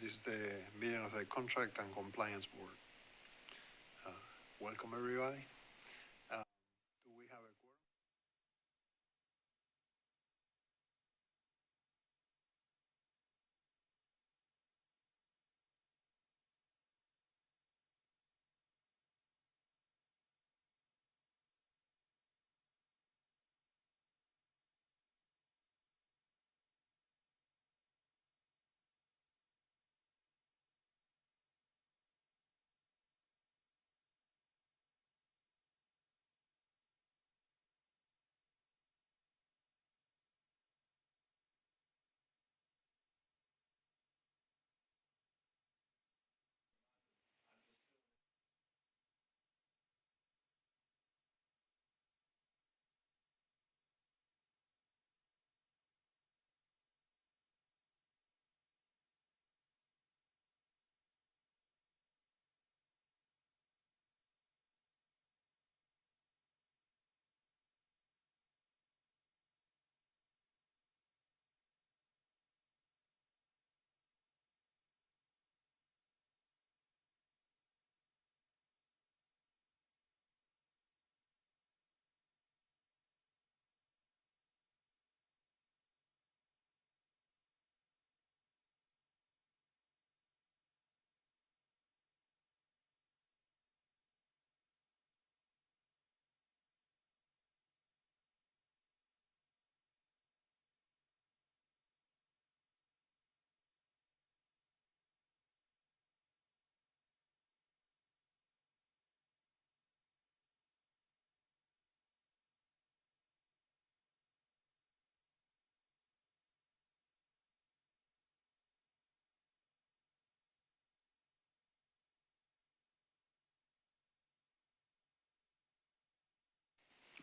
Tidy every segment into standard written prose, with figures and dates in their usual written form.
This is the meeting of the Contract and Compliance Board. Welcome, everybody. Do we have a quorum?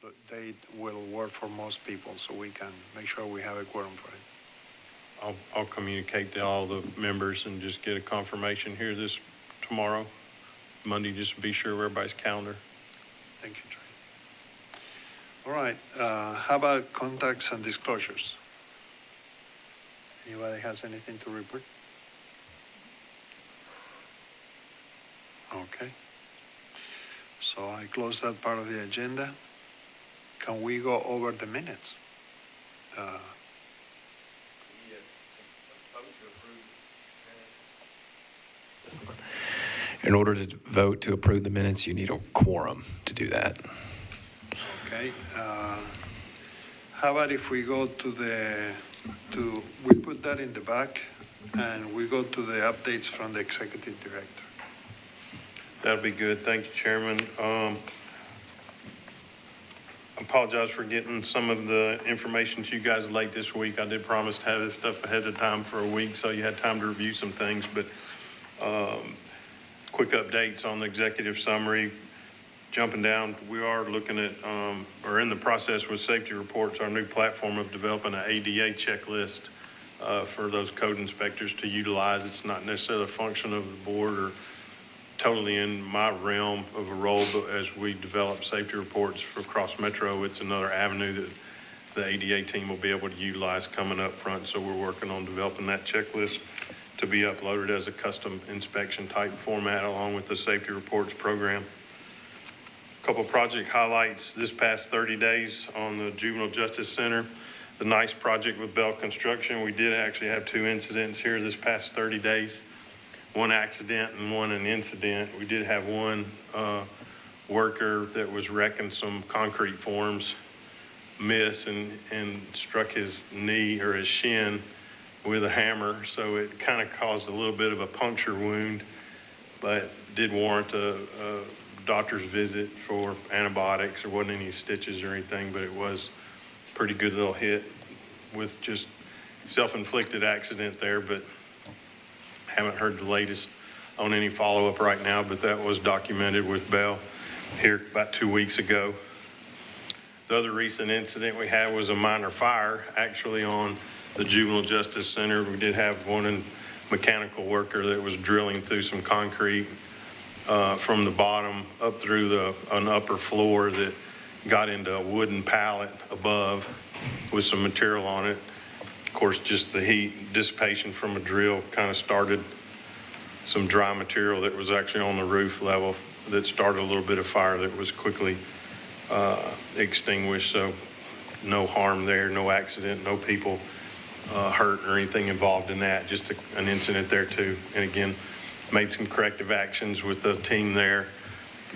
The date will work for most people, so we can make sure we have a quorum for it. I'll communicate to all the members and just get a confirmation here tomorrow, Monday, just to be sure of everybody's calendar. Thank you, Trey. All right, how about contacts and disclosures? Anybody has anything to report? Okay. So I close that part of the agenda. Can we go over the minutes? In order to vote to approve the minutes, you need a quorum to do that. Okay. How about if we go we put that in the back and we go to the updates from the executive director? That'll be good. Thank you, Chairman. Apologize for getting some of the information to you guys late this week. I did promise to have this stuff ahead of time for a week, so you had time to review some things, but quick updates on the executive summary. Jumping down, we are looking at, or in the process with safety reports, our new platform of developing an ADA checklist for those code inspectors to utilize. It's not necessarily a function of the board or totally in my realm of a role, but as we develop safety reports for across Metro, it's another avenue that the ADA team will be able to utilize coming up front. So we're working on developing that checklist to be uploaded as a custom inspection type format along with the safety reports program. A couple of project highlights this past 30 days on the Juvenile Justice Center. The nice project with Bell Construction. We did actually have 2 incidents here this past 30 days. One accident and one an incident. We did have one worker that was wrecking some concrete forms miss and struck his knee or his shin with a hammer. So it kind of caused a little bit of a puncture wound, but did warrant a doctor's visit for antibiotics. There wasn't any stitches or anything, but it was a pretty good little hit with just self-inflicted accident there, but haven't heard the latest on any follow-up right now, but that was documented with Bell here about 2 weeks ago. The other recent incident we had was a minor fire actually on the Juvenile Justice Center. We did have one mechanical worker that was drilling through some concrete from the bottom up through an upper floor that got into a wooden pallet above with some material on it. Of course, just the heat dissipation from a drill kind of started some dry material that was actually on the roof level that started a little bit of fire that was quickly extinguished. So no harm there, no accident, no people hurt or anything involved in that, just an incident there too. And again, made some corrective actions with the team there,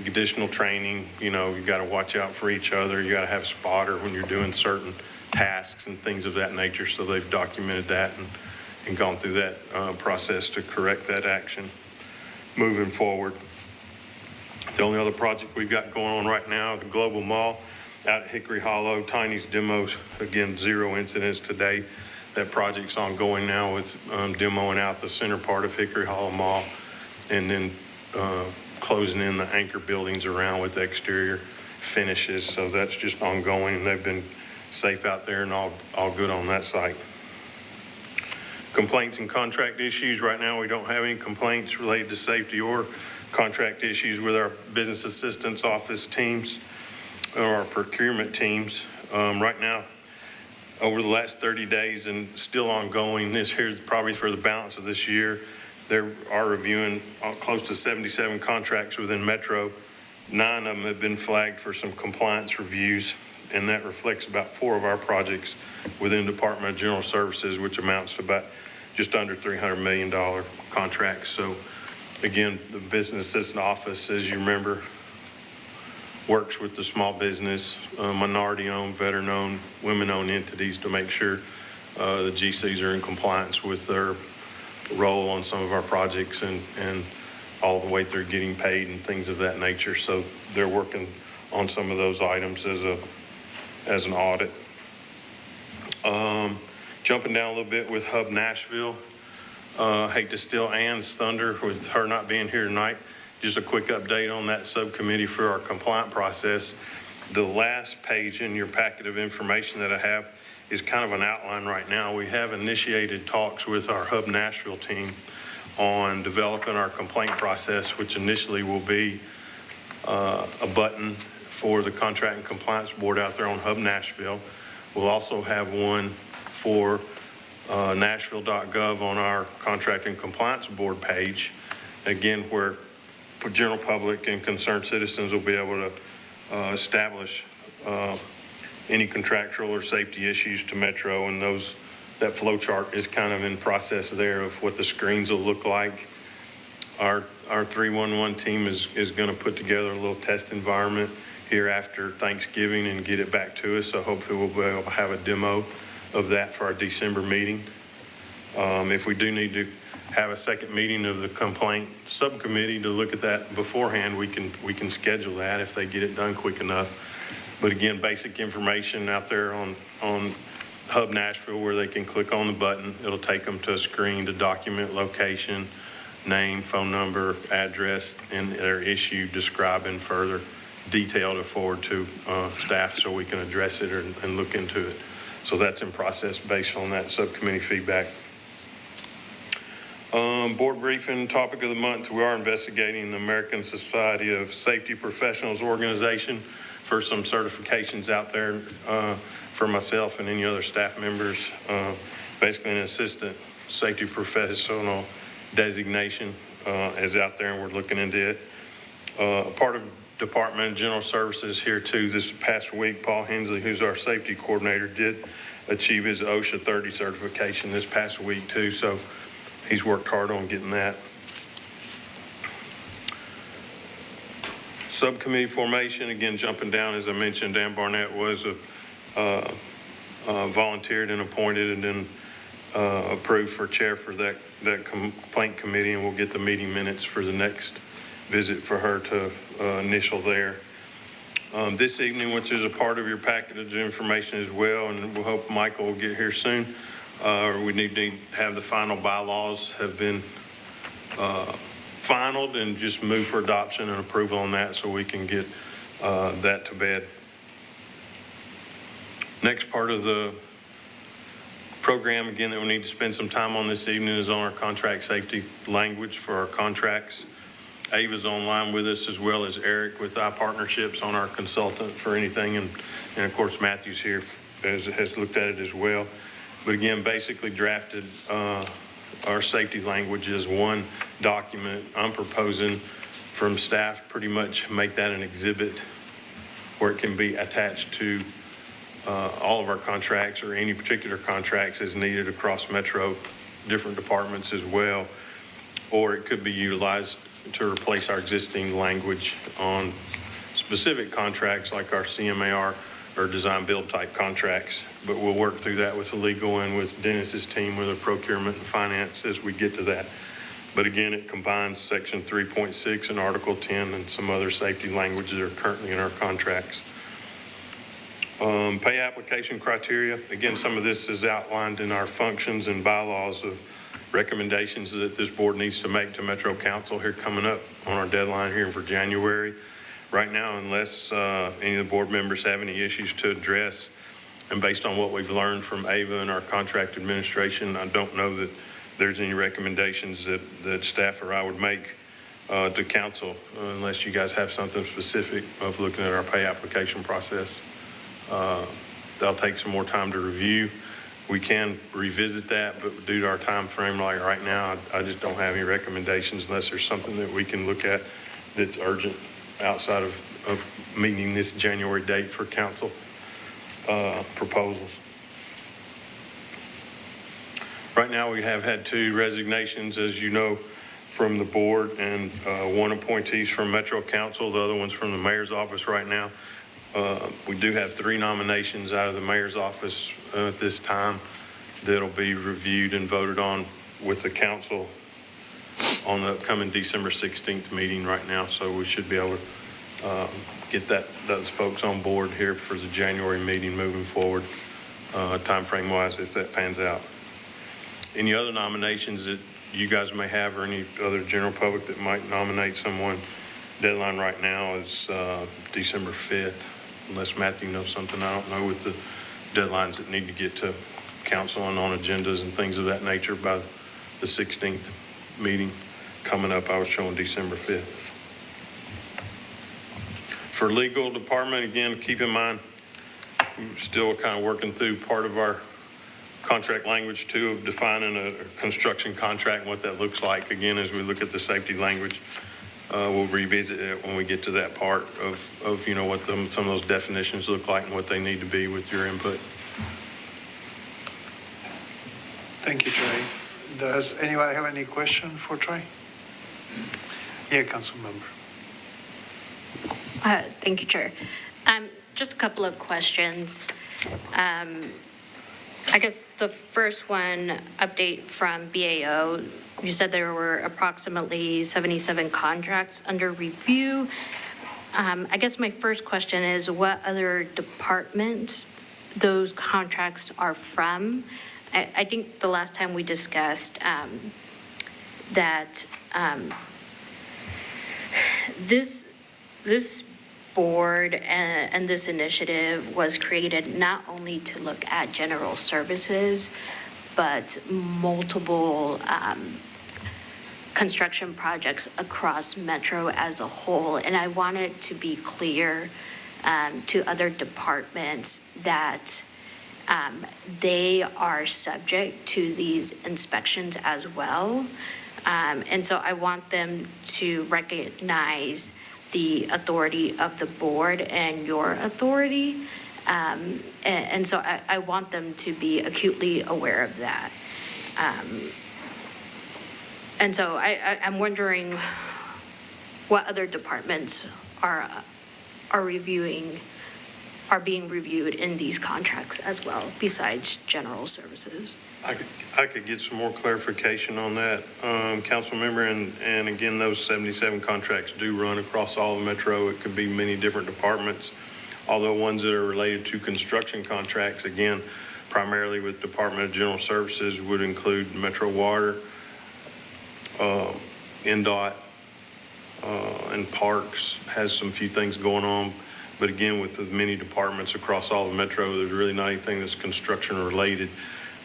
additional training. You know, you got to watch out for each other. You got to have a spotter when you're doing certain tasks and things of that nature. So they've documented that and gone through that process to correct that action moving forward. The only other project we've got going on right now, the Global Mall out at Hickory Hollow, Tiny's demos, again, 0 incidents today. That project's ongoing now with demoing out the center part of Hickory Hollow Mall and then closing in the anchor buildings around with exterior finishes. So that's just ongoing, and they've been safe out there and all good on that site. Complaints and contract issues. Right now, we don't have any complaints related to safety or contract issues with our business assistance office teams or our procurement teams. Right now, over the last 30 days and still ongoing, this here probably for the balance of this year, they are reviewing close to 77 contracts within Metro. 9 of them have been flagged for some compliance reviews, and that reflects about 4 of our projects within Department of General Services, which amounts to about just under $300 million contracts. So again, the business assistant office, as you remember, works with the small business, minority-owned, veteran-owned, women-owned entities to make sure the GCs are in compliance with their role on some of our projects and all the way through getting paid and things of that nature. So they're working on some of those items as an audit. Jumping down a little bit with Hub Nashville. Hate to steal Ann's thunder with her not being here tonight. Just a quick update on that subcommittee for our compliant process. The last page in your packet of information that I have is kind of an outline right now. We have initiated talks with our Hub Nashville team on developing our complaint process, which initially will be a button for the Contract and Compliance Board out there on Hub Nashville. We'll also have one for Nashville.gov on our Contract and Compliance Board page, again, where general public and concerned citizens will be able to establish any contractual or safety issues to Metro, and that flow chart is kind of in process there of what the screens will look like. Our 311 team is going to put together a little test environment here after Thanksgiving and get it back to us. So hopefully we'll be able to have a demo of that for our December meeting. If we do need to have a second meeting of the complaint subcommittee to look at that beforehand, we can schedule that if they get it done quick enough. But again, basic information out there on Hub Nashville where they can click on the button. It'll take them to a screen to document location, name, phone number, address, and their issue describing further detail to forward to staff so we can address it and look into it. So that's in process based on that subcommittee feedback. Board briefing, topic of the month. We are investigating the American Society of Safety Professionals organization for some certifications out there for myself and any other staff members. Basically an assistant safety professional designation is out there, and we're looking into it. Part of Department of General Services here too, this past week, Paul Hensley, who's our safety coordinator, did achieve his OSHA 30 certification this past week too. So he's worked hard on getting that. Subcommittee formation, again, jumping down, as I mentioned, Dan Barnett was volunteered and appointed and then approved for chair for that complaint committee, and we'll get the meeting minutes for the next visit for her to initial there. This evening, which is a part of your package of information as well, and we'll hope Michael will get here soon. We need to have the final bylaws have been finalized and just move for adoption and approval on that so we can get that to bed. Next part of the program, again, that we need to spend some time on this evening is on our contract safety language for our contracts. Ava's online with us, as well as Eric with iPartnerships on our consultant for anything. And of course, Matthew's here has looked at it as well. But again, basically drafted our safety language as one document. I'm proposing from staff pretty much make that an exhibit where it can be attached to all of our contracts or any particular contracts as needed across Metro, different departments as well. Or it could be utilized to replace our existing language on specific contracts like our CMAR or design build type contracts. But we'll work through that with the legal and with Dennis's team with the procurement and finance as we get to that. But again, it combines section 3.6 and article 10 and some other safety languages that are currently in our contracts. Pay application criteria. Again, some of this is outlined in our functions and bylaws of recommendations that this board needs to make to Metro Council here coming up on our deadline here for January. Right now, unless any of the board members have any issues to address, and based on what we've learned from AVA and our contract administration, I don't know that there's any recommendations that staff or I would make to council unless you guys have something specific of looking at our pay application process. That'll take some more time to review. We can revisit that, but due to our time frame like right now, I just don't have any recommendations unless there's something that we can look at that's urgent outside of meeting this January date for council proposals. Right now, we have had 2 resignations, as you know, from the board and 1 appointees from Metro Council. The other one's from the mayor's office right now. We do have 3 nominations out of the mayor's office at this time that'll be reviewed and voted on with the council on the upcoming December 16th meeting right now. So we should be able to get those folks on board here for the January meeting moving forward, time frame wise, if that pans out. Any other nominations that you guys may have or any other general public that might nominate someone? Deadline right now is December 5th. Unless Matthew knows something I don't know with the deadlines that need to get to council and on agendas and things of that nature by the 16th meeting coming up. I was showing December 5th. For legal department, again, keep in mind, we're still kind of working through part of our contract language too of defining a construction contract and what that looks like. Again, as we look at the safety language, we'll revisit it when we get to that part of you know, what some of those definitions look like and what they need to be with your input. Thank you, Trey. Does anybody have any question for Trey? Yeah, council member. Thank you, Chair. Just a couple of questions. I guess the first one, update from BAO. You said there were approximately 77 contracts under review. I guess my first question is what other departments those contracts are from? I think the last time we discussed that this board and this initiative was created not only to look at general services, but multiple construction projects across Metro as a whole. And I want it to be clear to other departments that they are subject to these inspections as well. And so I want them to recognize the authority of the board and your authority. And so I want them to be acutely aware of that. And so I'm wondering what other departments are being reviewed in these contracts as well, besides general services. I could get some more clarification on that, council member, and again, those 77 contracts do run across all of Metro. It could be many different departments, although ones that are related to construction contracts, again, primarily with Department of General Services would include Metro Water, NDOT, and Parks has some few things going on. But again, with the many departments across all of Metro, there's really not anything that's construction related.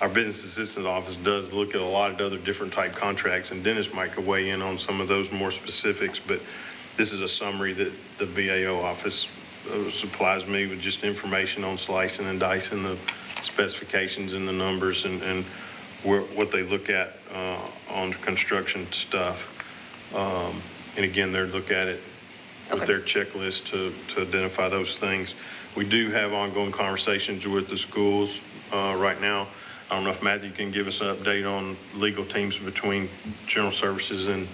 Our business assistance office does look at a lot of other different type contracts, and Dennis might weigh in on some of those more specifics, but this is a summary that the BAO office supplies me with just information on slicing and dicing the specifications and the numbers and what they look at on construction stuff. And again, they look at it with Okay. their checklist to identify those things. We do have ongoing conversations with the schools right now. I don't know if Matthew can give us an update on legal teams between General Services and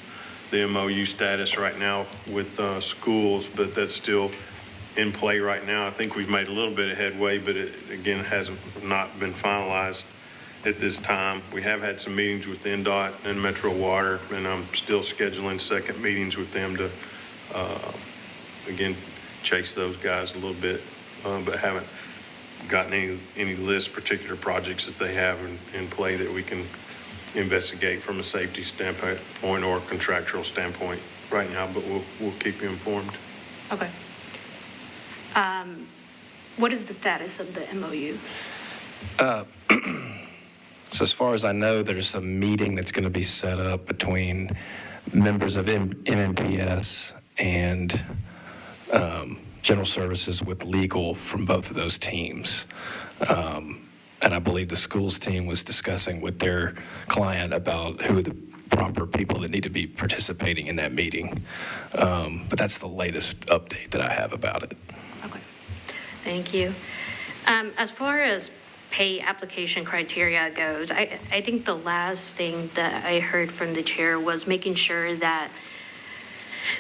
the MOU status right now with schools, but that's still in play right now. I think we've made a little bit of headway, but it, again, hasn't not been finalized at this time. We have had some meetings with NDOT and Metro Water, and I'm still scheduling second meetings with them to, again, chase those guys a little bit, but haven't gotten any list particular projects that they have in play that we can investigate from a safety standpoint or contractual standpoint right now, but we'll keep you informed. Okay. What is the status of the MOU? So as far as I know, there's a meeting that's going to be set up between members of MMPS and General Services with legal from both of those teams. And I believe the schools team was discussing with their client about who are the proper people that need to be participating in that meeting. But that's the latest update that I have about it. Okay, thank you. As far as pay application criteria goes, I think the last thing that I heard from the chair was making sure that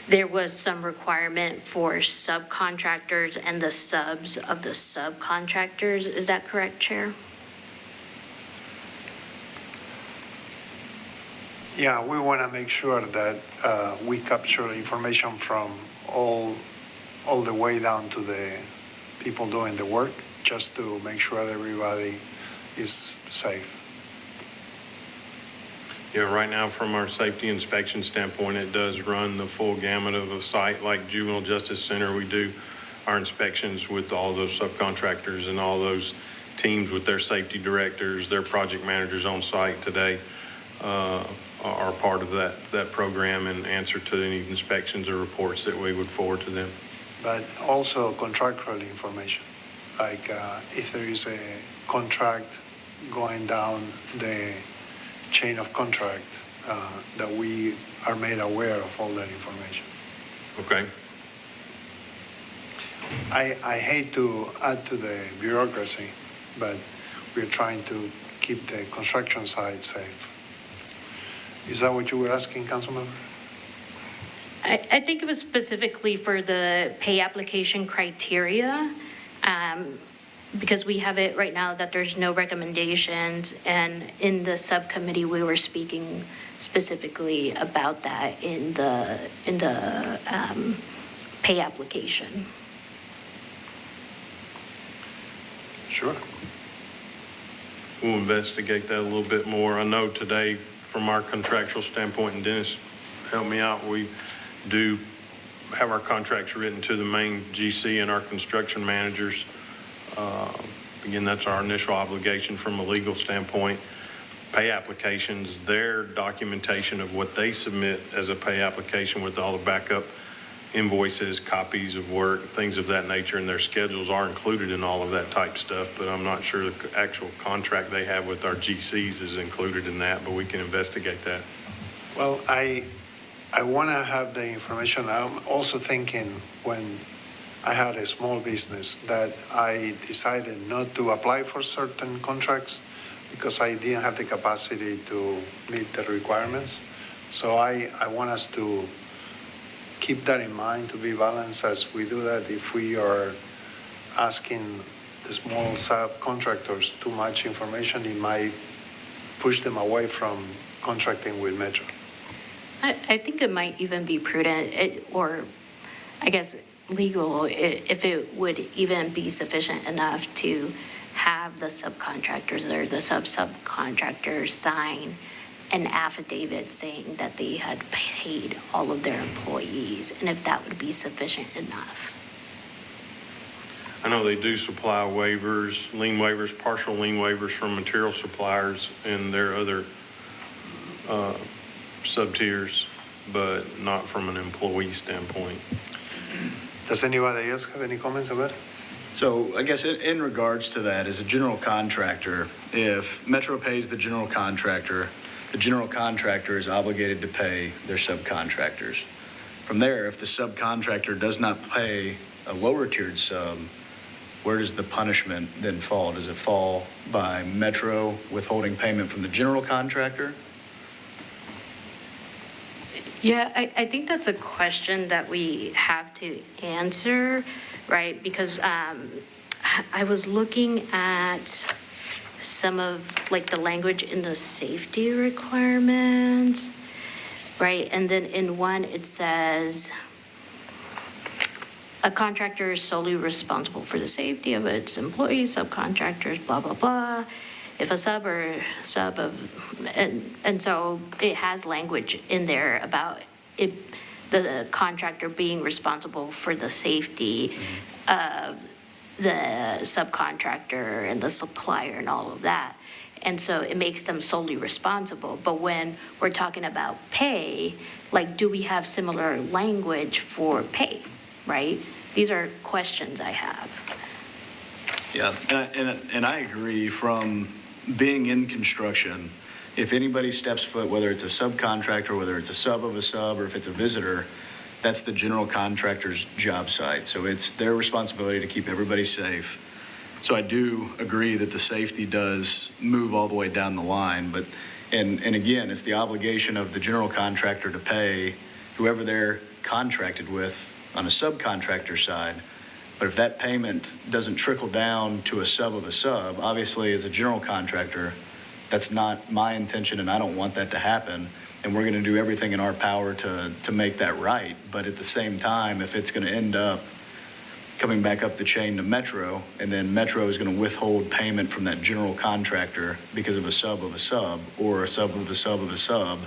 there was some requirement for subcontractors and the subs of the subcontractors. Is that correct, Chair? Yeah, we want to make sure that we capture the information from all the way down to the people doing the work, just to make sure that everybody is safe. Yeah, right now, from our safety inspection standpoint, it does run the full gamut of a site like Juvenile Justice Center. We do our inspections with all those subcontractors and all those teams with their safety directors, their project managers on site today are part of that program and answer to any inspections or reports that we would forward to them. But also contractual information, like if there is a contract going down the chain of contract, that we are made aware of all that information. Okay. I hate to add to the bureaucracy, but we're trying to keep the construction site safe. Is that what you were asking, Councilmember? I think it was specifically for the pay application criteria, because we have it right now that there's no recommendations, and in the subcommittee, we were speaking specifically about that in the pay application. Sure. We'll investigate that a little bit more. I know today, from our contractual standpoint, and Dennis, help me out, we do have our contracts written to the main GC and our construction managers. Again, that's our initial obligation from a legal standpoint. Pay applications, their documentation of what they submit as a pay application with all the backup invoices, copies of work, things of that nature, and their schedules are included in all of that type stuff, but I'm not sure the actual contract they have with our GCs is included in that, but we can investigate that. Well, I want to have the information. I'm also thinking when I had a small business that I decided not to apply for certain contracts because I didn't have the capacity to meet the requirements. So I want us to keep that in mind, to be balanced as we do that. If we are asking the small subcontractors too much information, it might push them away from contracting with Metro. I think it might even be prudent, or I guess legal, if it would even be sufficient enough to have the subcontractors or the subcontractors sign an affidavit saying that they had paid all of their employees, and if that would be sufficient enough. I know they do supply waivers, lien waivers, partial lien waivers from material suppliers and their other sub-tiers, but not from an employee standpoint. Does anybody else have any comments about it? So I guess in regards to that, as a general contractor, if Metro pays the general contractor is obligated to pay their subcontractors. From there, if the subcontractor does not pay a lower tiered sub, where does the punishment then fall? Does it fall by Metro withholding payment from the general contractor? Yeah, I think that's a question that we have to answer, right? Because I was looking at some of, like, the language in the safety requirements, right? And then in one, it says, a contractor is solely responsible for the safety of its employees, subcontractors, blah, blah, blah. If a sub of, and so it has language in there about it, the contractor being responsible for the safety of the subcontractor and the supplier and all of that. And so it makes them solely responsible. But when we're talking about pay, like, do we have similar language for pay, right? These are questions I have. Yeah, and I agree. From being in construction, if anybody steps foot, whether it's a subcontractor, whether it's a sub of a sub, or if it's a visitor, that's the general contractor's job site. So it's their responsibility to keep everybody safe. So I do agree that the safety does move all the way down the line, but, and again, it's the obligation of the general contractor to pay whoever they're contracted with on a subcontractor side. But if that payment doesn't trickle down to a sub of a sub, obviously as a general contractor, that's not my intention, and I don't want that to happen. And we're going to do everything in our power to make that right. But at the same time, if it's going to end up coming back up the chain to Metro, and then Metro is going to withhold payment from that general contractor because of a sub of a sub, or a sub of a sub of a sub,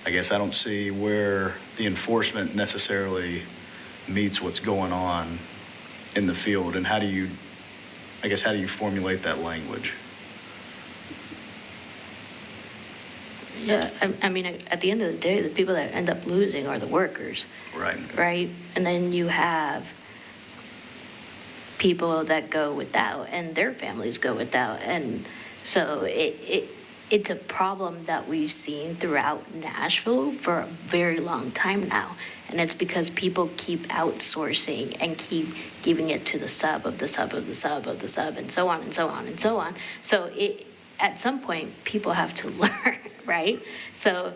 I guess I don't see where the enforcement necessarily meets what's going on in the field. And how do you formulate that language? Yeah, I mean, at the end of the day, the people that end up losing are the workers. Right. Right? And then you have people that go without, and their families go without. And so it's a problem that we've seen throughout Nashville for a very long time now. And it's because people keep outsourcing and keep giving it to the sub of the sub of the sub of the sub, and so on and so on and so on. So at some point, people have to learn, right? So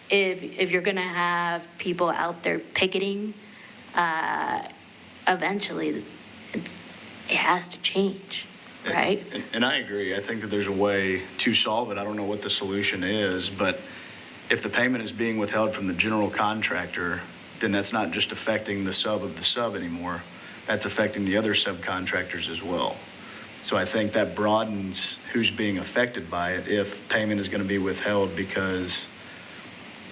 if you're going to have people out there picketing, eventually it has to change, right? And I agree. I think that there's a way to solve it. I don't know what the solution is, but if the payment is being withheld from the general contractor, then that's not just affecting the sub of the sub anymore. That's affecting the other subcontractors as well. So I think that broadens who's being affected by it if payment is going to be withheld because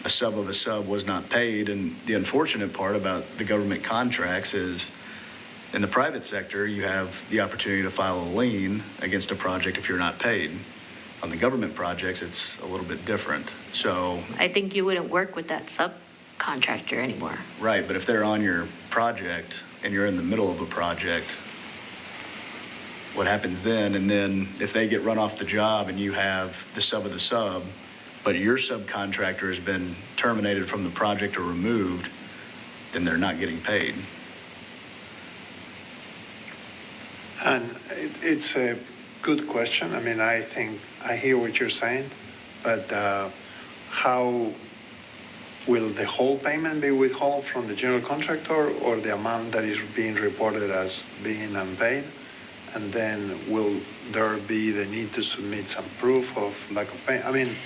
a sub of a sub was not paid. And the unfortunate part about the government contracts is in the private sector, you have the opportunity to file a lien against a project if you're not paid. On the government projects, it's a little bit different. So I think you wouldn't work with that subcontractor anymore. right, but if they're on your project and you're in the middle of a project, what happens then? And then if they get run off the job and you have the sub of the sub, but your subcontractor has been terminated from the project or removed, then they're not getting paid. And it's a good question. I mean, I think I hear what you're saying, but how will the whole payment be withheld from the general contractor, or the amount that is being reported as being unpaid? And then will there be the need to submit some proof of lack of pay? I mean,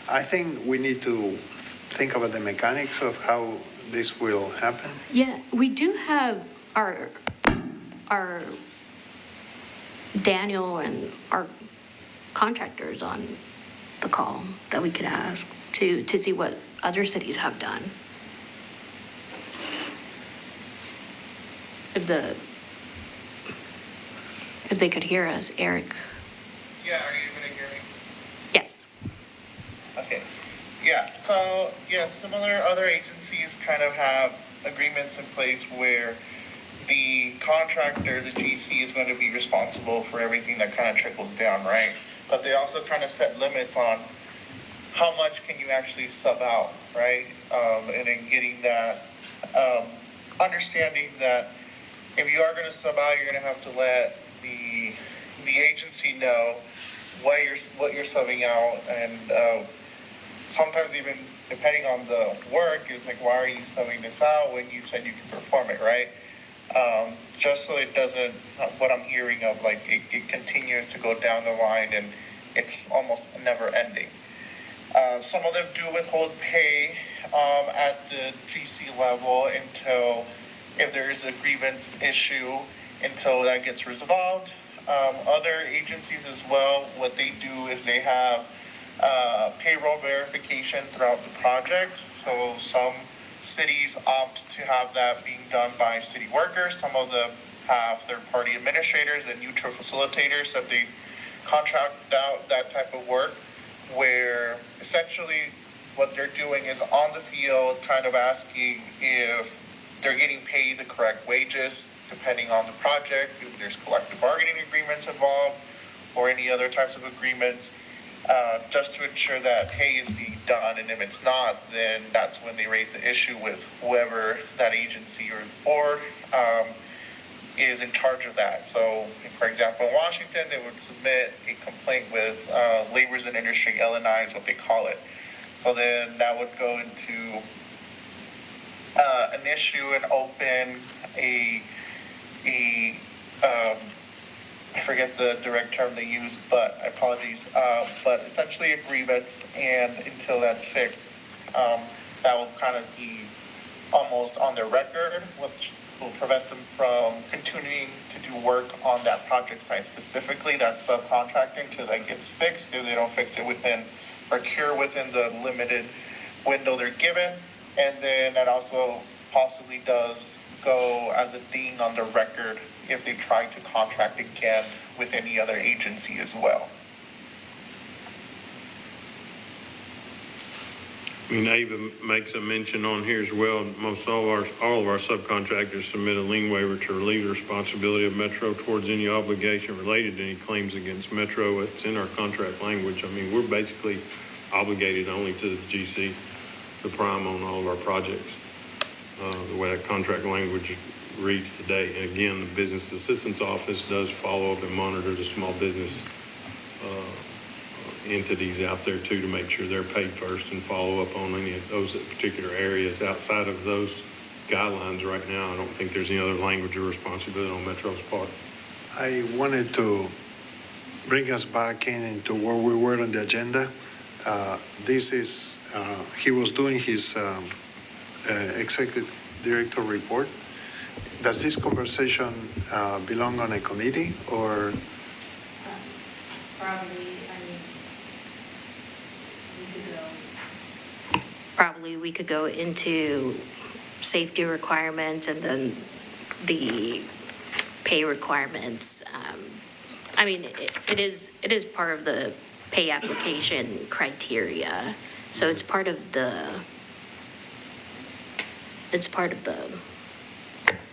I think we need to think about the mechanics of how this will happen. Yeah, we do have our Daniel and our contractors on the call that we could ask to see what other cities have done. If they could hear us, Eric. Yeah, are you able to hear me? Yes. Okay. Yeah, so, yeah, similar other agencies kind of have agreements in place where the contractor, the GC, is going to be responsible for everything that kind of trickles down, right? But they also kind of set limits on how much can you actually sub out, right? And then getting that, understanding that if you are going to sub out, you're going to have to let the agency know what you're subbing out, and sometimes even depending on the work, it's like, why are you subbing this out when you said you can perform it, right? Just so it doesn't, what I'm hearing of, like, it continues to go down the line and it's almost never ending. Some of them do withhold pay at the GC level until, if there is a grievance issue, until that gets resolved. Other agencies as well, what they do is they have payroll verification throughout the project. So some cities opt to have that being done by city workers. Some of them have third-party administrators and neutral facilitators that they contract out that type of work, where essentially what they're doing is on the field kind of asking if they're getting paid the correct wages depending on the project, if there's collective bargaining agreements involved or any other types of agreements, just to ensure that pay is being done. And if it's not, then that's when they raise the issue with whoever that agency or board is in charge of that. So, for example, in Washington, they would submit a complaint with Laborers and Industry, LNI is what they call it. So then that would go into an issue and open I forget the direct term they use, but apologies, but essentially a grievance, and until that's fixed, that will kind of be almost on their record, which will prevent them from continuing to do work on that project site specifically. That's subcontracting until that gets fixed. If they don't fix it within or cure within the limited window they're given, and then that also possibly does go as a ding on the record if they try to contract again with any other agency as well. I mean, Ava makes a mention on here as well, most all of our subcontractors submit a lien waiver to relieve the responsibility of Metro towards any obligation related to any claims against Metro. It's in our contract language. I mean, we're basically obligated only to the GC, the prime on all of our projects, the way that contract language reads today. And again, the Business Assistance Office does follow up and monitor the small business entities out there too, to make sure they're paid first and follow up on any of those particular areas. Outside of those guidelines right now, I don't think there's any other language or responsibility on Metro's part. I wanted to bring us back into where we were on the agenda. This is, he was doing his executive director report. Does this conversation belong on a committee or? Probably we could go into safety requirements and then the pay requirements. I mean, it is part of the pay application criteria. So it's part of the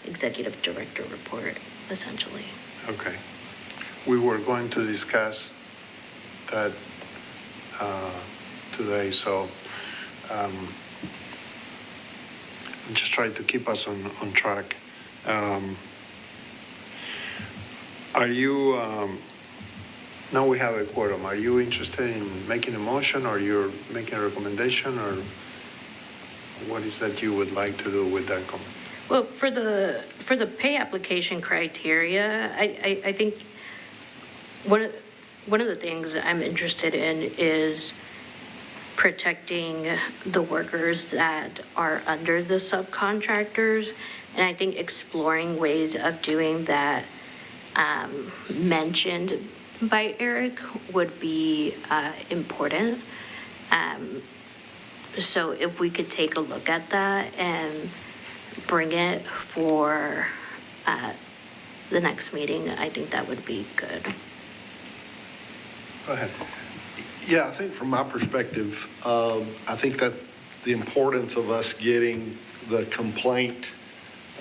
executive director report, essentially. Okay. We were going to discuss that today, so I'm just trying to keep us on track. Are you, now we have a quorum, are you interested in making a motion, or you're making a recommendation, or what is that you would like to do with that comment? Well, for the pay application criteria, I think one of the things I'm interested in is protecting the workers that are under the subcontractors. And I think exploring ways of doing that mentioned by Eric would be important. So if we could take a look at that and bring it for the next meeting, I think that would be good. Go ahead. Yeah, I think from my perspective, I think that the importance of us getting the complaint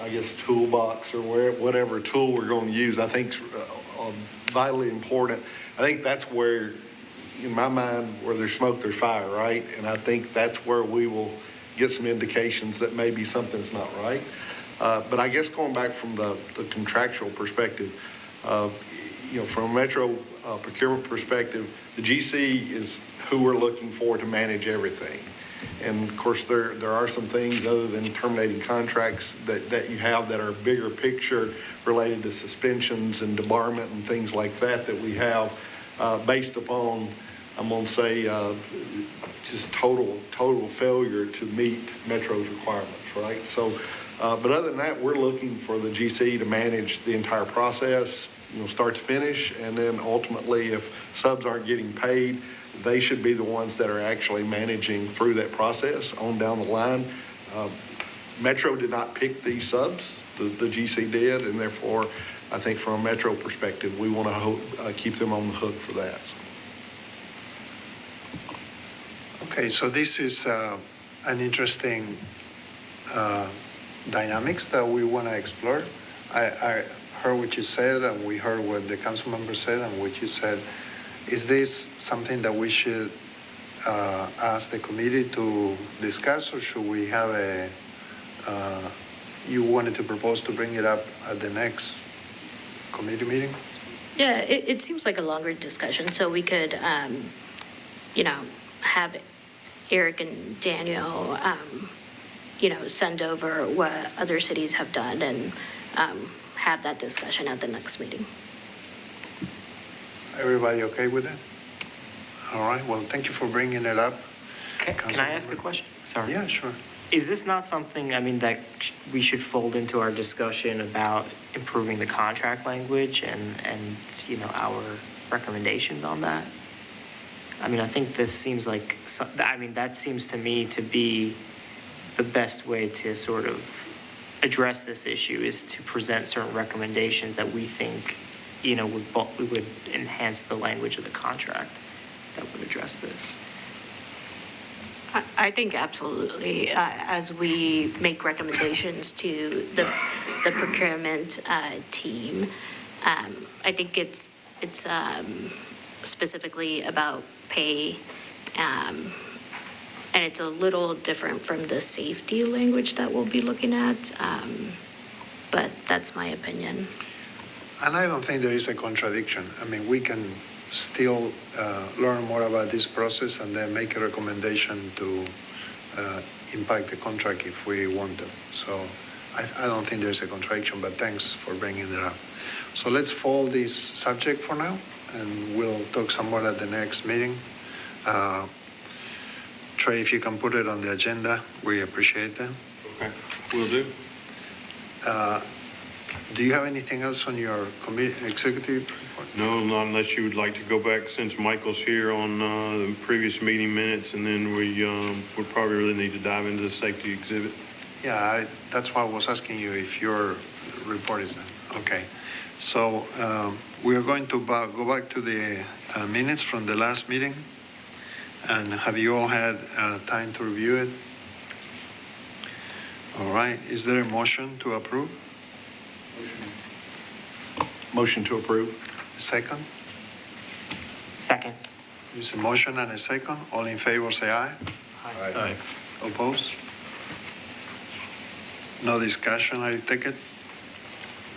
I guess, toolbox or whatever tool we're going to use, I think is vitally important. I think that's where, in my mind, where there's smoke, there's fire, right? And I think that's where we will get some indications that maybe something's not right. But I guess going back from the contractual perspective, from a Metro procurement perspective, the GC is who we're looking for to manage everything. And of course, there are some things other than terminating contracts that you have that are bigger picture related to suspensions and debarment and things like that we have based upon, I'm going to say, just total failure to meet Metro's requirements, right? So, but other than that, we're looking for the GC to manage the entire process, start to finish, and then ultimately, if subs aren't getting paid, they should be the ones that are actually managing through that process on down the line. Metro did not pick these subs, the GC did, and therefore, I think from a Metro perspective, we want to keep them on the hook for that. Okay, so this is an interesting dynamics that we want to explore. I heard what you said, and we heard what the council member said, and what you said. Is this something that we should ask the committee to discuss, or should we have you wanted to propose to bring it up at the next committee meeting? Yeah, it seems like a longer discussion, so we could, have Eric and Daniel, send over what other cities have done and have that discussion at the next meeting. Everybody okay with that? All right, well, thank you for bringing it up. Can I ask a question? Sorry. Yeah, sure. Is this not something, that we should fold into our discussion about improving the contract language and our recommendations on that? I think this seems like, that seems to me to be the best way to sort of address this issue is to present certain recommendations that we think, would enhance the language of the contract that would address this. I think absolutely. As we make recommendations to the procurement team, I think it's specifically about pay, and it's a little different from the safety language that we'll be looking at, but that's my opinion. And I don't think there is a contradiction. We can still learn more about this process and then make a recommendation to impact the contract if we want to. So I don't think there's a contradiction, but thanks for bringing it up. So let's fold this subject for now, and we'll talk some more at the next meeting. Trey, if you can put it on the agenda, we appreciate that. Okay, will do. Do you have anything else on your committee executive report? No, not unless you would like to go back, since Michael's here, on the previous meeting minutes, and then we would probably really need to dive into the safety exhibit. Yeah, that's why I was asking you if your report is done. Okay. So we are going to go back to the minutes from the last meeting. And have you all had time to review it? All right. Is there a motion to approve? Motion to approve. A second? Second. There's a motion and a second. All in favor, say aye. Aye. Opposed? No discussion, I take it?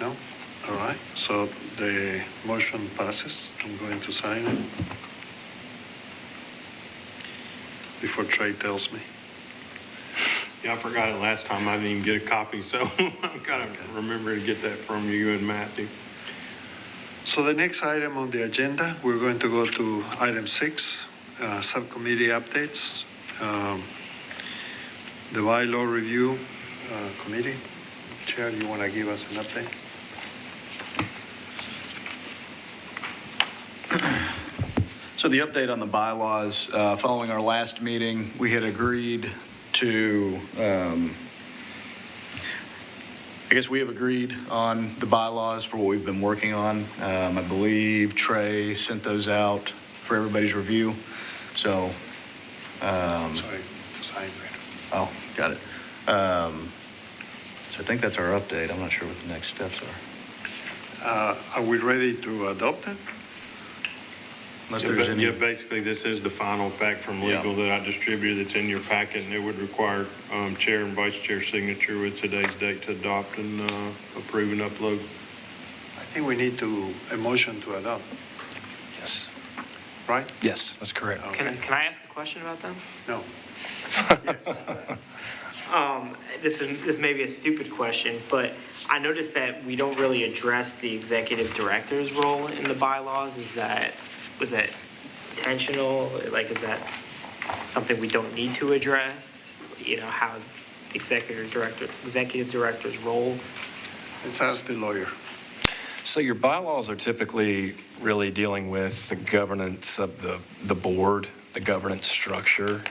No? All right. So the motion passes. I'm going to sign it before Trey tells me. Yeah, I forgot it last time. I didn't even get a copy, so I'm kind of remembering to get that from you and Matthew. So the next item on the agenda, we're going to go to item 6, subcommittee updates. The bylaw review committee. Chair, you want to give us an update? So the update on the bylaws, following our last meeting, we had agreed to, we have agreed on the bylaws for what we've been working on. I believe Trey sent those out for everybody's review. So, Sorry, to sign there. oh, got it. So I think that's our update. I'm not sure what the next steps are. Are we ready to adopt it? Unless there's any. Yeah, basically, this is the final back from legal that I distributed. It's in your packet, and it would require chair and vice chair signature with today's date to adopt and approve and upload. I think we need a motion to adopt, Yes. right? Yes, that's correct. Okay. Can I ask a question about them? No. Yes. This may be a stupid question, but I noticed that we don't really address the executive director's role in the bylaws. Was that intentional? Like, is that something we don't need to address? You know, how the executive director's role? Let's ask the lawyer. So your bylaws are typically really dealing with the governance of the board, the governance structure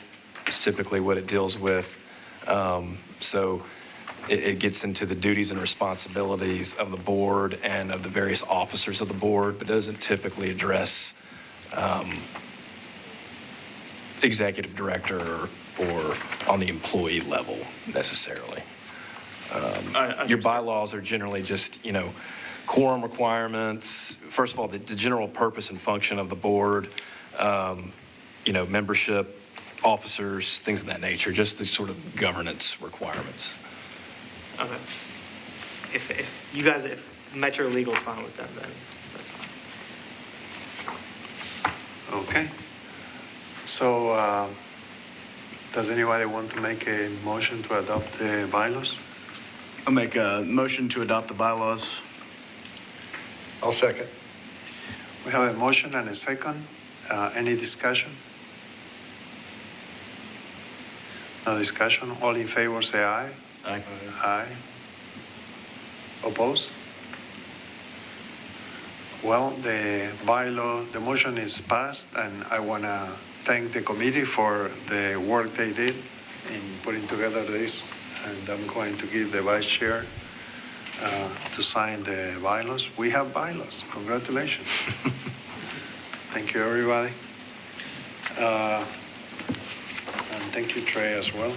is typically what it deals with. So it gets into the duties and responsibilities of the board and of the various officers of the board, but doesn't typically address executive director or on the employee level necessarily. Your bylaws are generally just, quorum requirements. First of all, the general purpose and function of the board, membership, officers, things of that nature, just the sort of governance requirements. Okay. If Metro Legal is fine with them, then that's fine. Okay. So, does anybody want to make a motion to adopt the bylaws? I'll make a motion to adopt the bylaws. I'll second. We have a motion and a second. Any discussion? No discussion. All in favor, say aye. Aye. Aye. Oppose? Well, the motion is passed, and I want to thank the committee for the work they did in putting together this, and I'm going to give the vice chair to sign the bylaws. We have bylaws. Congratulations. Thank you, everybody. And thank you, Trey, as well.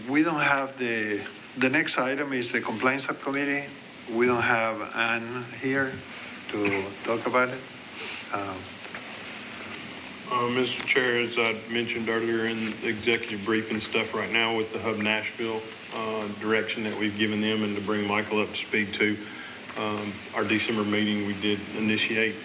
We don't have the next item is the compliance subcommittee. We don't have Ann here to talk about it. Mr. Chair, as I mentioned earlier in the executive briefing stuff right now with the Hub Nashville direction that we've given them and to bring Michael up to speed to, our December meeting, we did initiate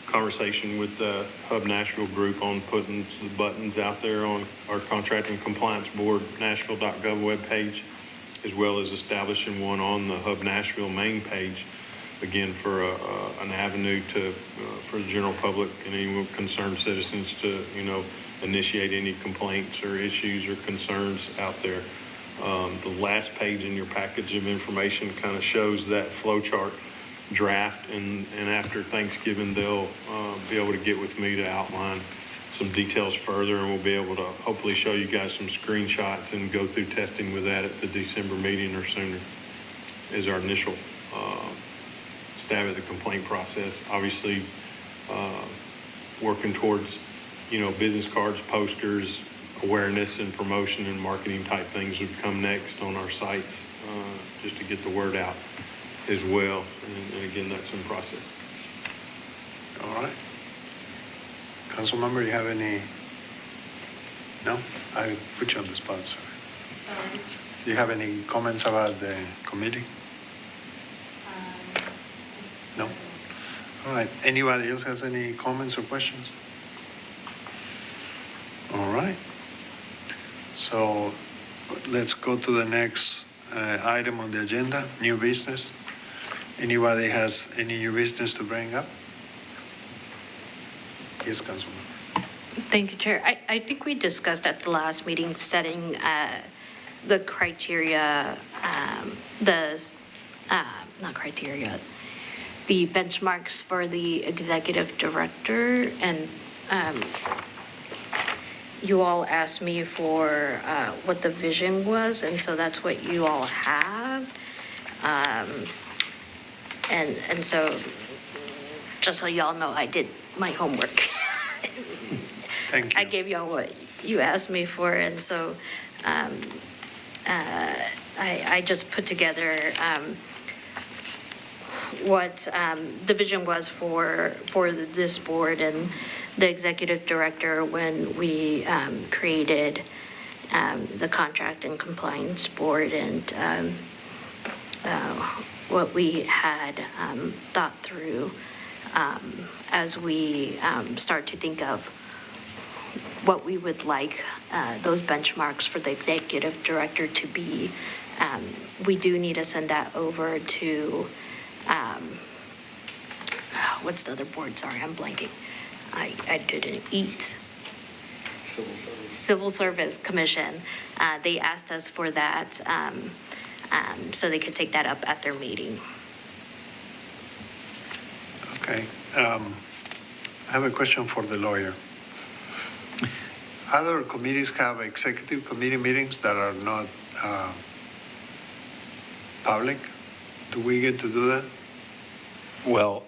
conversation with the Hub Nashville group on putting the buttons out there on our contracting compliance board, nashville.gov webpage, as well as establishing one on the Hub Nashville main page, again, for an avenue for the general public and any concerned citizens to, initiate any complaints or issues or concerns out there. The last page in your package of information kind of shows that flow chart draft, and after Thanksgiving, they'll be able to get with me to outline some details further, and we'll be able to hopefully show you guys some screenshots and go through testing with that at the December meeting or sooner as our initial stab at the complaint process. Obviously, working towards, business cards, posters, awareness and promotion and marketing type things would come next on our sites, just to get the word out as well. And again, that's in process. All right. Councilmember, you have any? No? I put you on the spot, sir. Sorry. Do you have any comments about the committee? No? All right. Anybody else has any comments or questions? All right. So let's go to the next item on the agenda, new business. Anybody has any new business to bring up? Yes, Councilman. Thank you, Chair. I think we discussed at the last meeting setting the criteria, not criteria, the benchmarks for the executive director, and you all asked me for what the vision was, and so that's what you all have. And so, just so y'all know, I did my homework. Thank you. I gave y'all what you asked me for, and so I just put together what the vision was for this board and the executive director when we created the contract and compliance board, and what we had thought through as we start to think of what we would like those benchmarks for the executive director to be. We do need to send that over to, what's the other board? Sorry, I'm blanking. I didn't eat. Civil Service Commission. They asked us for that so they could take that up at their meeting. Okay. I have a question for the lawyer. Other committees have executive committee meetings that are not public. Do we get to do that? Well,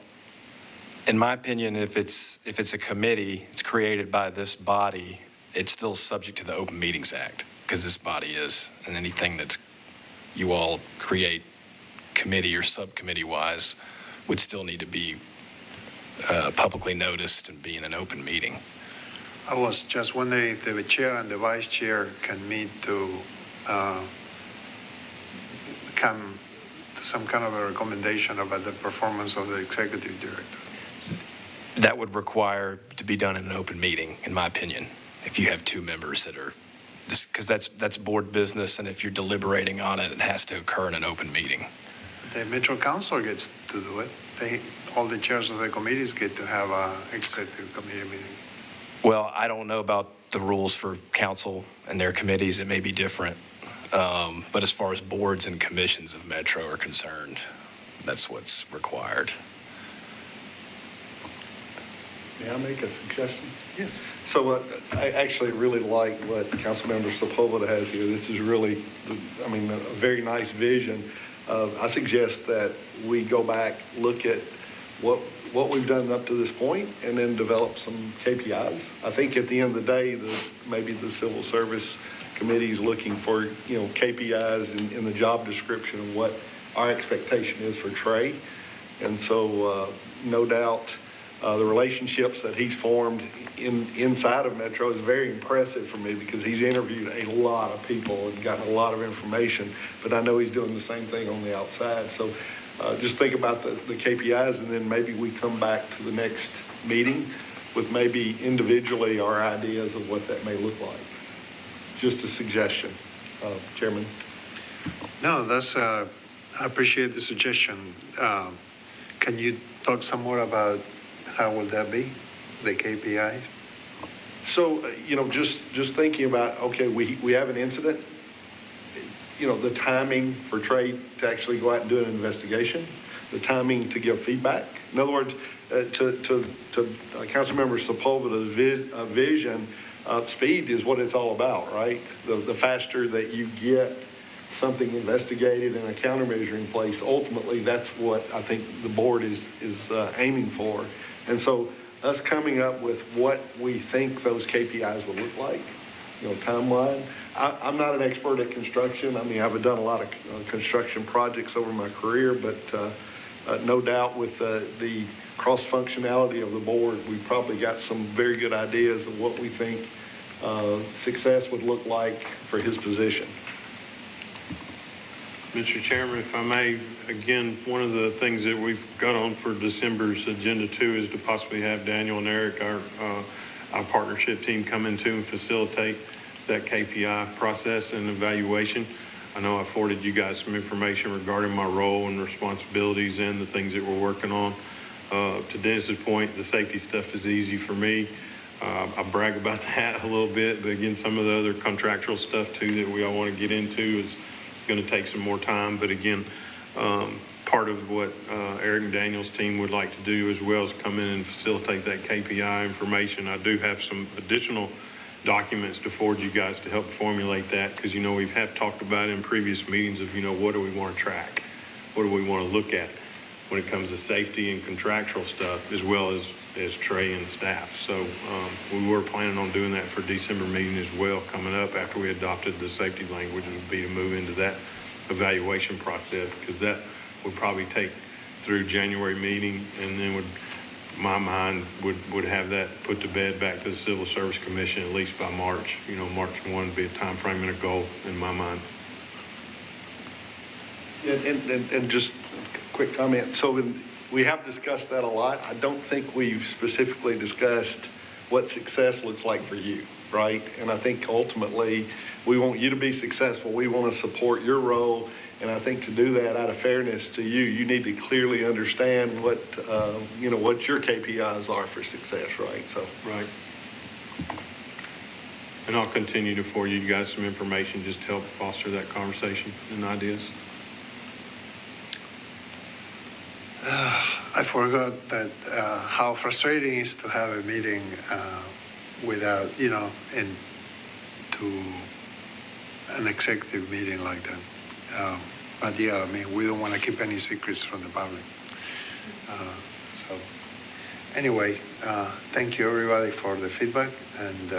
in my opinion, if it's a committee, it's created by this body, it's still subject to the Open Meetings Act, because this body is, and anything that's you all create committee or subcommittee-wise would still need to be publicly noticed and be in an open meeting. I was just wondering if the chair and the vice chair can meet to come to some kind of a recommendation about the performance of the executive director. That would require to be done in an open meeting, in my opinion, if you have two members that are, because that's board business, and if you're deliberating on it, it has to occur in an open meeting. The Metro Council gets to do it. All the chairs of the committees get to have a executive committee meeting. Well, I don't know about the rules for council and their committees. It may be different. But as far as boards and commissions of Metro are concerned, that's what's required. May I make a suggestion? Yes. So I actually really like what Councilmember Sepulveda has here. This is really, a very nice vision. I suggest that we go back, look at what we've done up to this point, and then develop some KPIs. I think at the end of the day, maybe the Civil Service Committee is looking for, KPIs in the job description of what our expectation is for Trey. And so no doubt the relationships that he's formed inside of Metro is very impressive for me, because he's interviewed a lot of people and gotten a lot of information, but I know he's doing the same thing on the outside. So just think about the KPIs, and then maybe we come back to the next meeting with maybe individually our ideas of what that may look like. Just a suggestion, Chairman. No, I appreciate the suggestion. Can you talk some more about how would that be, the KPI? So, just thinking about, okay, we have an incident, the timing for Trey to actually go out and do an investigation, the timing to give feedback. In other words, to Councilmember Sepulveda's vision, speed is what it's all about, right? The faster that you get something investigated and a countermeasure in place, ultimately, that's what I think the board is aiming for. And so us coming up with what we think those KPIs will look like, timeline. I'm not an expert at construction. I've done a lot of construction projects over my career, but no doubt with the cross-functionality of the board, we've probably got some very good ideas of what we think success would look like for his position. Mr. Chairman, if I may, again, one of the things that we've got on for December's agenda too is to possibly have Daniel and Eric, our partnership team, come in too and facilitate that KPI process and evaluation. I know I forwarded you guys some information regarding my role and responsibilities and the things that we're working on. To Dennis's point, the safety stuff is easy for me. I brag about that a little bit, but again, some of the other contractual stuff too that we all want to get into is going to take some more time. But again, part of what Eric and Daniel's team would like to do as well is come in and facilitate that KPI information. I do have some additional documents to forward you guys to help formulate that, because we have talked about in previous meetings of what do we want to track, what do we want to look at when it comes to safety and contractual stuff, as well as Trey and staff. So we were planning on doing that for December meeting as well, coming up after we adopted the safety language, would be to move into that evaluation process, because that would probably take through January meeting, and then my mind would have that put to bed back to the Civil Service Commission at least by March. March 1 would be a time frame and a goal in my mind. And just a quick comment. So we have discussed that a lot. I don't think we've specifically discussed what success looks like for you, right? And I think ultimately, we want you to be successful. We want to support your role. And I think to do that out of fairness to you, you need to clearly understand what your KPIs are for success, right? So. Right. And I'll continue to forward you guys some information just to help foster that conversation and ideas. I forgot that how frustrating it is to have a meeting without, and to an executive meeting like that. But yeah, we don't want to keep any secrets from the public. So anyway, thank you everybody for the feedback. And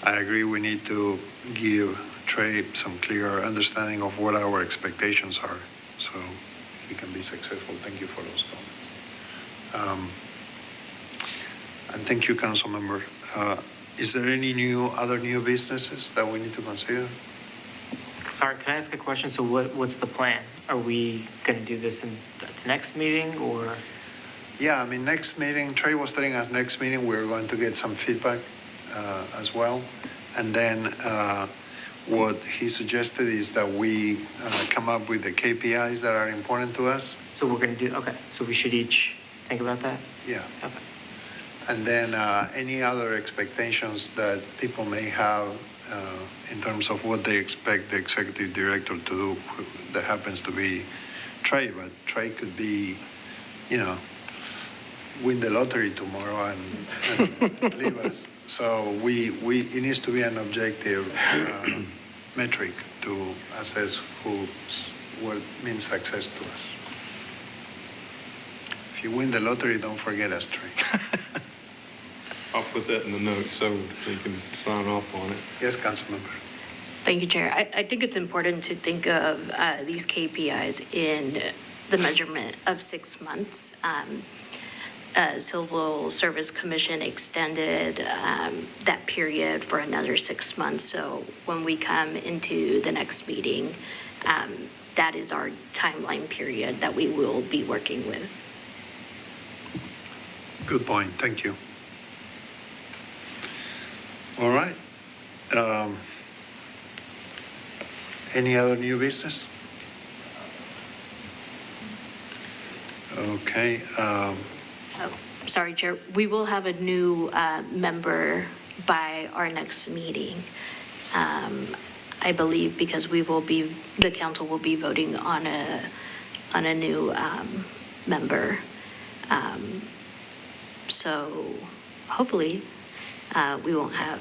I agree we need to give Trey some clear understanding of what our expectations are, so he can be successful. Thank you for those comments. And thank you, council member. Is there any other new businesses that we need to consider? Sorry, can I ask a question? So what's the plan? Are we going to do this at the next meeting, or? Yeah, next meeting, Trey was telling us next meeting, we're going to get some feedback as well. And then what he suggested is that we come up with the KPIs that are important to us. So we're going to do, okay, so we should each think about that? Yeah. Okay. And then any other expectations that people may have in terms of what they expect the executive director to do, that happens to be Trey, but Trey could be, win the lottery tomorrow and leave us. So it needs to be an objective metric to assess what means success to us. If you win the lottery, don't forget us, Trey. I'll put that in the notes so they can sign off on it. Yes, Councilmember. Thank you, Chair. I think it's important to think of these KPIs in the measurement of 6 months. Civil Service Commission extended that period for another 6 months. So when we come into the next meeting, that is our timeline period that we will be working with. Good point. Thank you. All right. Any other new business? Okay. Sorry, Chair. We will have a new member by our next meeting. I believe because the council will be voting on a new member. So hopefully we won't have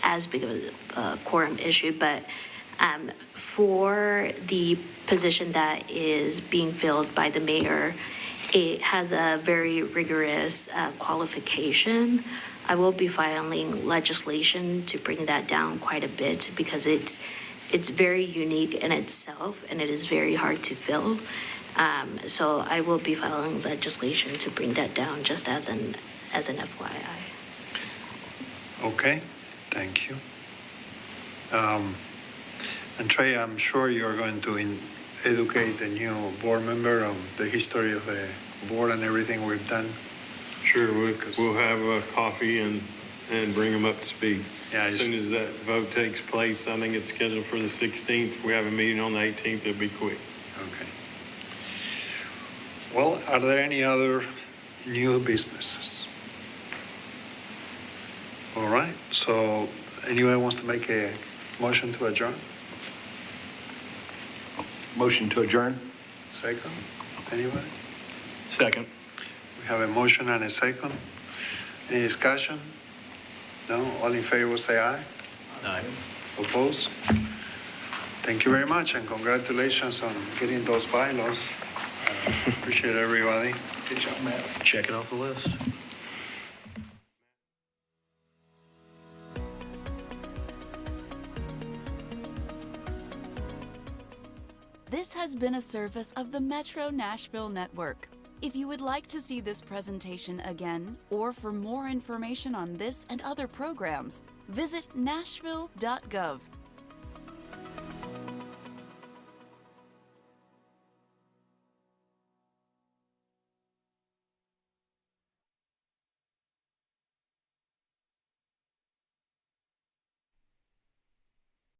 as big of a quorum issue, but for the position that is being filled by the mayor, it has a very rigorous qualification. I will be filing legislation to bring that down quite a bit because it's very unique in itself and it is very hard to fill. So I will be filing legislation to bring that down, just as an FYI. Okay. Thank you. And Trey, I'm sure you're going to educate the new board member on the history of the board and everything we've done. Sure, we'll have a coffee and bring them up to speed. Yeah, as soon as that vote takes place, I think it's scheduled for the 16th. If we have a meeting on the 18th, it'll be quick. Okay. Well, are there any other new businesses? All right. So anyone wants to make a motion to adjourn? Motion to adjourn? Second? Anybody? Second. We have a motion and a second. Any discussion? No? All in favor, say aye. Aye. Opposed? Thank you very much, and congratulations on getting those bylaws. Appreciate everybody. Good job, Matt. Check it off the list. This has been a service of the Metro Nashville Network. If you would like to see this presentation again, or for more information on this and other programs, visit nashville.gov.